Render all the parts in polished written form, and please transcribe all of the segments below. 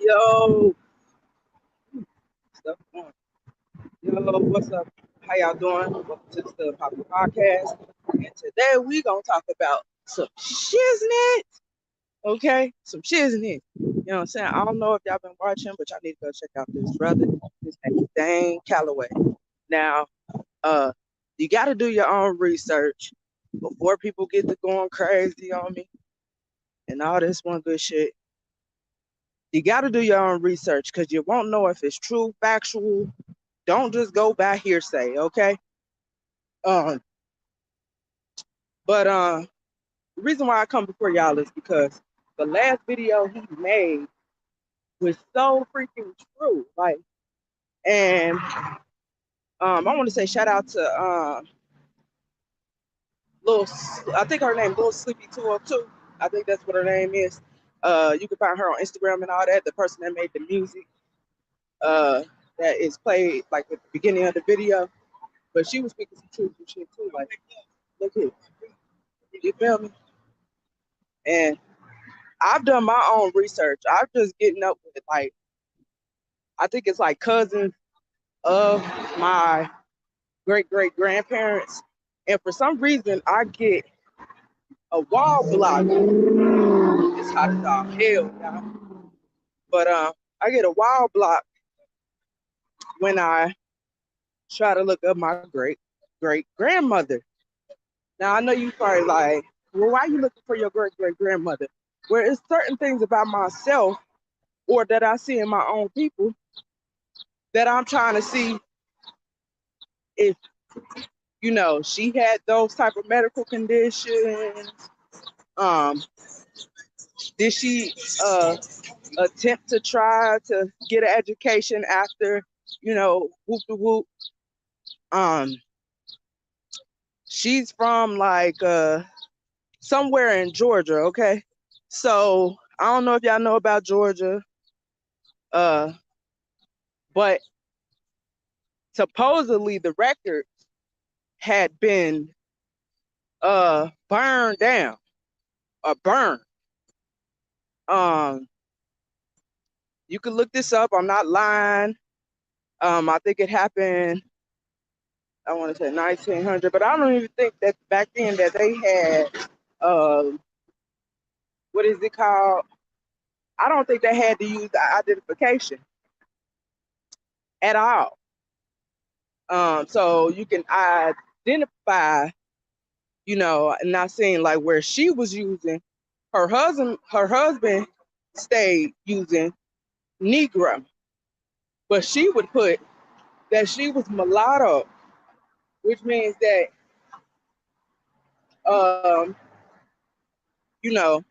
Yo, stuff going. Yo, what's up? How y'all doing? Welcome to the Still Poppin' Podcast. And today we gonna talk about some shiznit. Okay, some shiznit. You know what I'm saying? I don't know if y'all been watching, but y'all need to go check out this brother. His name is Dane Calloway. Now, you got to do your own research before people get to going crazy on me and all this one good shit. You got to do your own research because you won't know if it's true, factual. Don't just go by hearsay, okay? Um, but the reason why I come before y'all is because the last video he made was so freaking true. Like, and I want to say shout out to I think her name Little Sleepy 202. I think that's what her name is. You can find her on Instagram and all that. The person that made the music that is played like at the beginning of the video. But she was speaking some truth and shit too. Like, look here. You feel me? And I've done my own research. I'm just getting up with like, I think it's like cousins of my great grandparents. And for some reason, I get a wall block. It's hot as all hell, y'all. But I get a wall block when I try to look up my great grandmother. Now I know you probably like, well, why are you looking for your great grandmother? Where it's certain things about myself or that I see in my own people that I'm trying to see if, you know, she had those type of medical conditions. Did she attempt to try to get an education after, you know, whoop de whoop? She's from like somewhere in Georgia, okay? So I don't know if y'all know about Georgia, but supposedly the records had been burned down or burned. You can look this up. I'm not lying. I think it happened, I want to say 1900, but I don't even think that back then that they had, what is it called? I don't think they had to use the identification at all. So you can identify, you know, not saying like where she was using, her husband stayed using Negro, but she would put that she was mulatto, which means that, you know,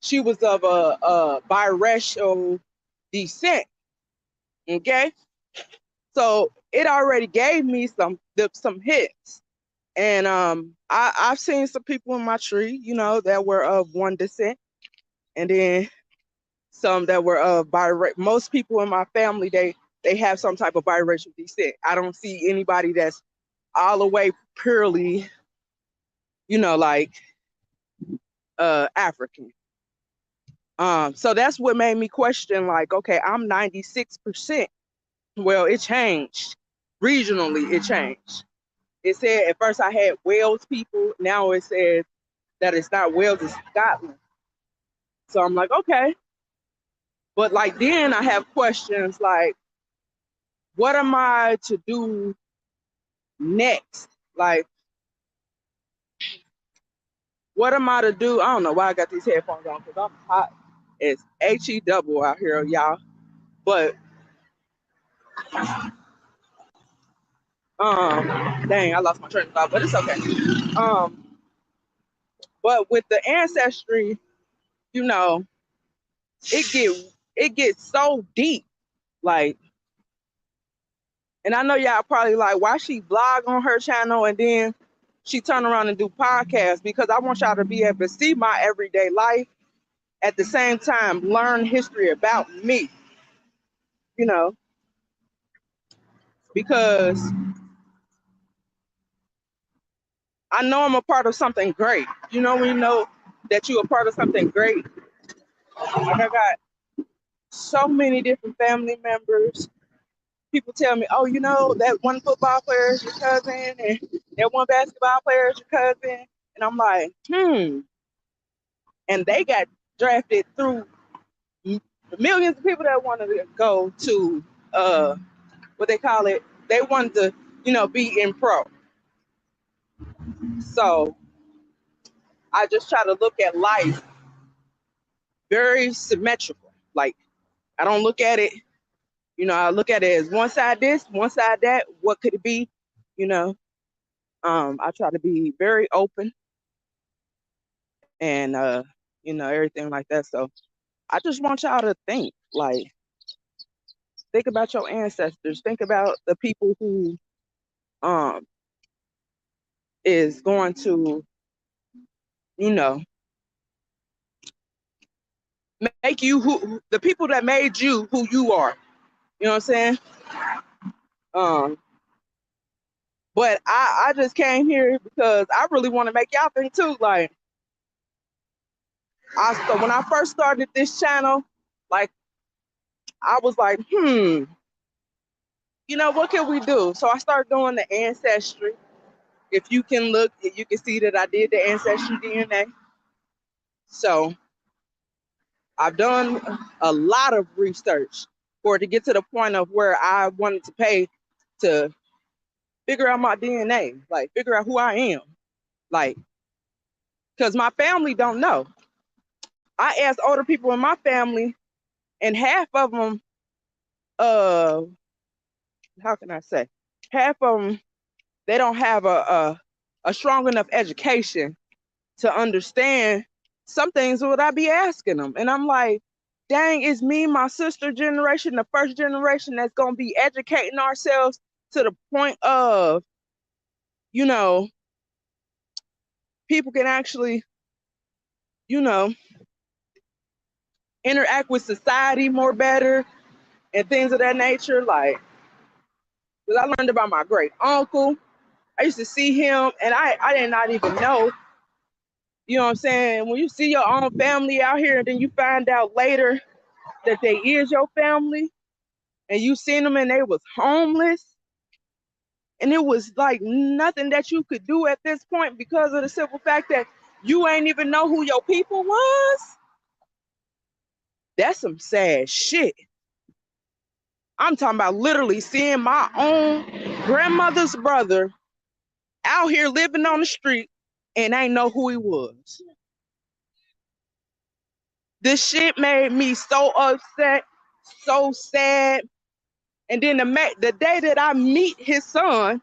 she was of a biracial descent. Okay, so it already gave me some hits, and I've seen some people in my tree, you know, that were of one descent, and then some that were of biracial. Most people in my family they have some type of biracial descent. I don't see anybody that's all the way purely, you know, like African. So that's what made me question, like, okay, I'm 96%. Well, it changed. Regionally, it changed. It said at first I had Wales people. Now it says that it's not Wales, it's Scotland. So I'm like, okay. But like then I have questions like, what am I to do next? Like, what am I to do? I don't know why I got these headphones on because I'm hot. It's HE double out here, y'all. But dang, I lost my train of thought, but it's okay. But with the ancestry, you know, it gets so deep. Like, and I know y'all probably like, why she vlog on her channel and then she turn around and do podcasts? Because I want y'all to be able to see my everyday life at the same time learn history about me, you know, because I know I'm a part of something great. You know, when you know that you're a part of something great. Like I got so many different family members. People tell me, oh, that one football player is your cousin, and that one basketball player is your cousin. And I'm like, And they got drafted through millions of people that wanted to go to what they call it. They wanted to, be in pro. So I just try to look at life very symmetrical. Like, I don't look at it, I look at it as one side this, one side that. What could it be? I try to be very open and everything like that. So I just want y'all to think about your ancestors. Think about the people who is going to, make you the people that made you who you are. You know what I'm saying? But I just came here because I really want to make y'all think too. Like, so when I first started this channel, like, I was like, what can we do? So I started doing the ancestry. If you can look, you can see that I did the ancestry DNA. So I've done a lot of research for it to get to the point of where I wanted to pay to figure out my DNA, like figure out who I am. Like, because my family don't know. I asked older people in my family, and half of them, how can I say? Half of them, they don't have a strong enough education to understand some things what I be asking them. And I'm like, dang, it's me, my sister generation, the first generation that's going to be educating ourselves to the point of, people can actually, interact with society more better and things of that nature. Like, because I learned about my great uncle. I used to see him, and I did not even know. You know what I'm saying? When you see your own family out here, and then you find out later that they is your family, and you seen them and they was homeless, and it was like nothing that you could do at this point because of the simple fact that you ain't even know who your people was. That's some sad shit. I'm talking about literally seeing my own grandmother's brother out here living on the street and ain't know who he was. This shit made me so upset, so sad. And then the day that I meet his son,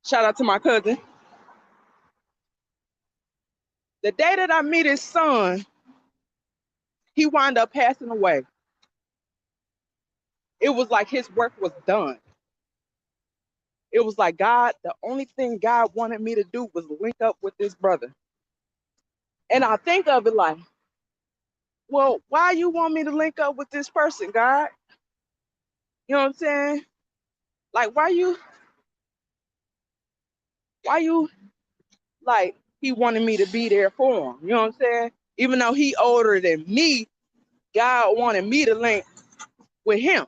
shout out to my cousin. The day that I meet his son, he wound up passing away. It was like his work was done. It was like God, the only thing God wanted me to do was link up with this brother. And I think of it like, well, why you want me to link up with this person, God? You know what I'm saying? Like, why you like, he wanted me to be there for him. You know what I'm saying? Even though he older than me, God wanted me to link with him.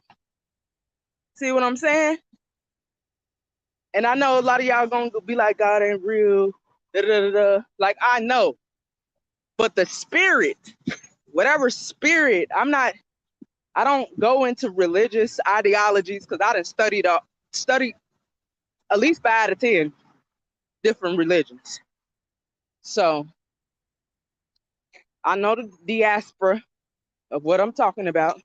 See what I'm saying? And I know a lot of y'all gonna be like, God ain't real. Da, da, da, da. Like, I know. But the spirit, whatever spirit, I don't go into religious ideologies because I done studied at least 5 to 10 different religions. So I know the diaspora of what I'm talking about.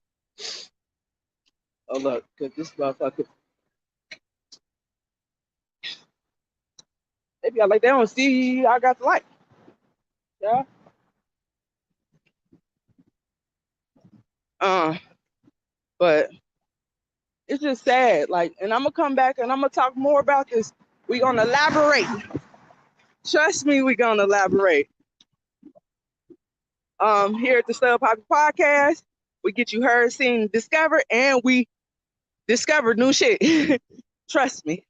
Oh, look, because this motherfucker, they be like, they don't see I got the light. Yeah. But it's just sad. Like, and I'm gonna come back and I'm gonna talk more about this. We're gonna elaborate. Trust me, we're gonna elaborate. Here at the Stud Poppy Podcast, we get you heard, seen, discovered, and we discovered new shit. Trust me.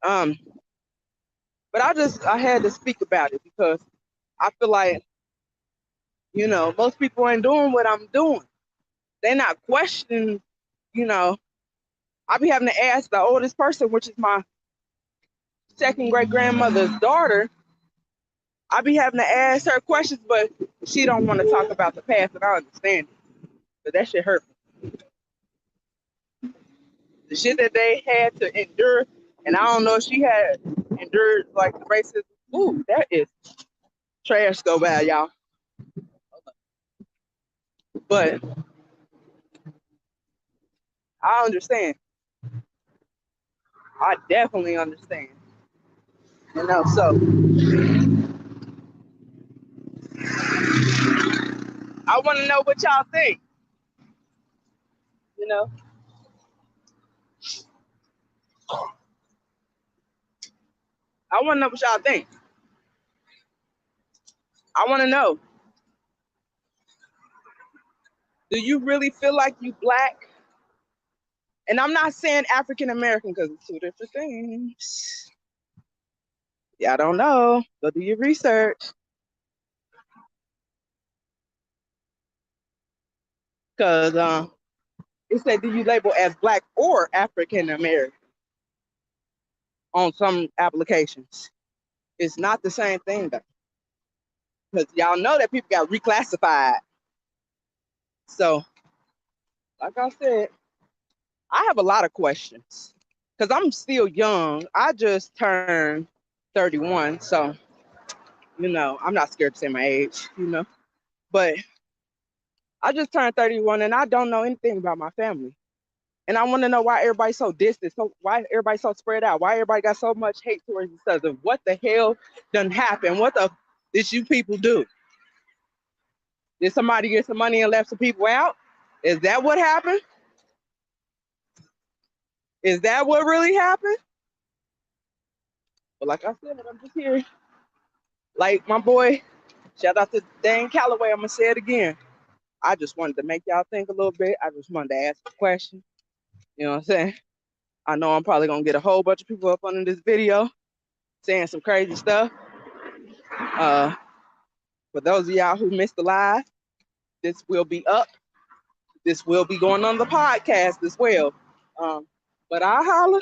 But I had to speak about it because I feel like, most people ain't doing what I'm doing. They're not questioning, you know. I be having to ask the oldest person, which is my second great grandmother's daughter. I be having to ask her questions, but she don't want to talk about the past, and I understand it. But that shit hurt me. The shit that they had to endure, and I don't know if she had endured like the racism. Ooh, that is trash go by, y'all. But I understand. I definitely understand. You know, so I want to know what y'all think. You know, I want to know what y'all think. I want to know, do you really feel like you black? And I'm not saying African American because it's two different things. Y'all don't know. Go do your research. Because it said, do you label as black or African American on some applications? It's not the same thing though. Because y'all know that people got reclassified. So, like I said, I have a lot of questions. Because I'm still young. I just turned 31. So, you know, I'm not scared to say my age, you know. But I just turned 31 and I don't know anything about my family. And I want to know why everybody's so distant, so why everybody's so spread out, why everybody got so much hate towards each other. What the hell done happened? What the did you people do? Did somebody get some money and left some people out? Is that what happened? Is that what really happened? But like I said, I'm just here. Like my boy, shout out to Dane Calloway. I'm gonna say it again. I just wanted to make y'all think a little bit. I just wanted to ask a question. You know what I'm saying? I know I'm probably gonna get a whole bunch of people up under this video saying some crazy stuff. Uh, for those of y'all who missed the live, this will be up. This will be going on the podcast as well. But I'll holler.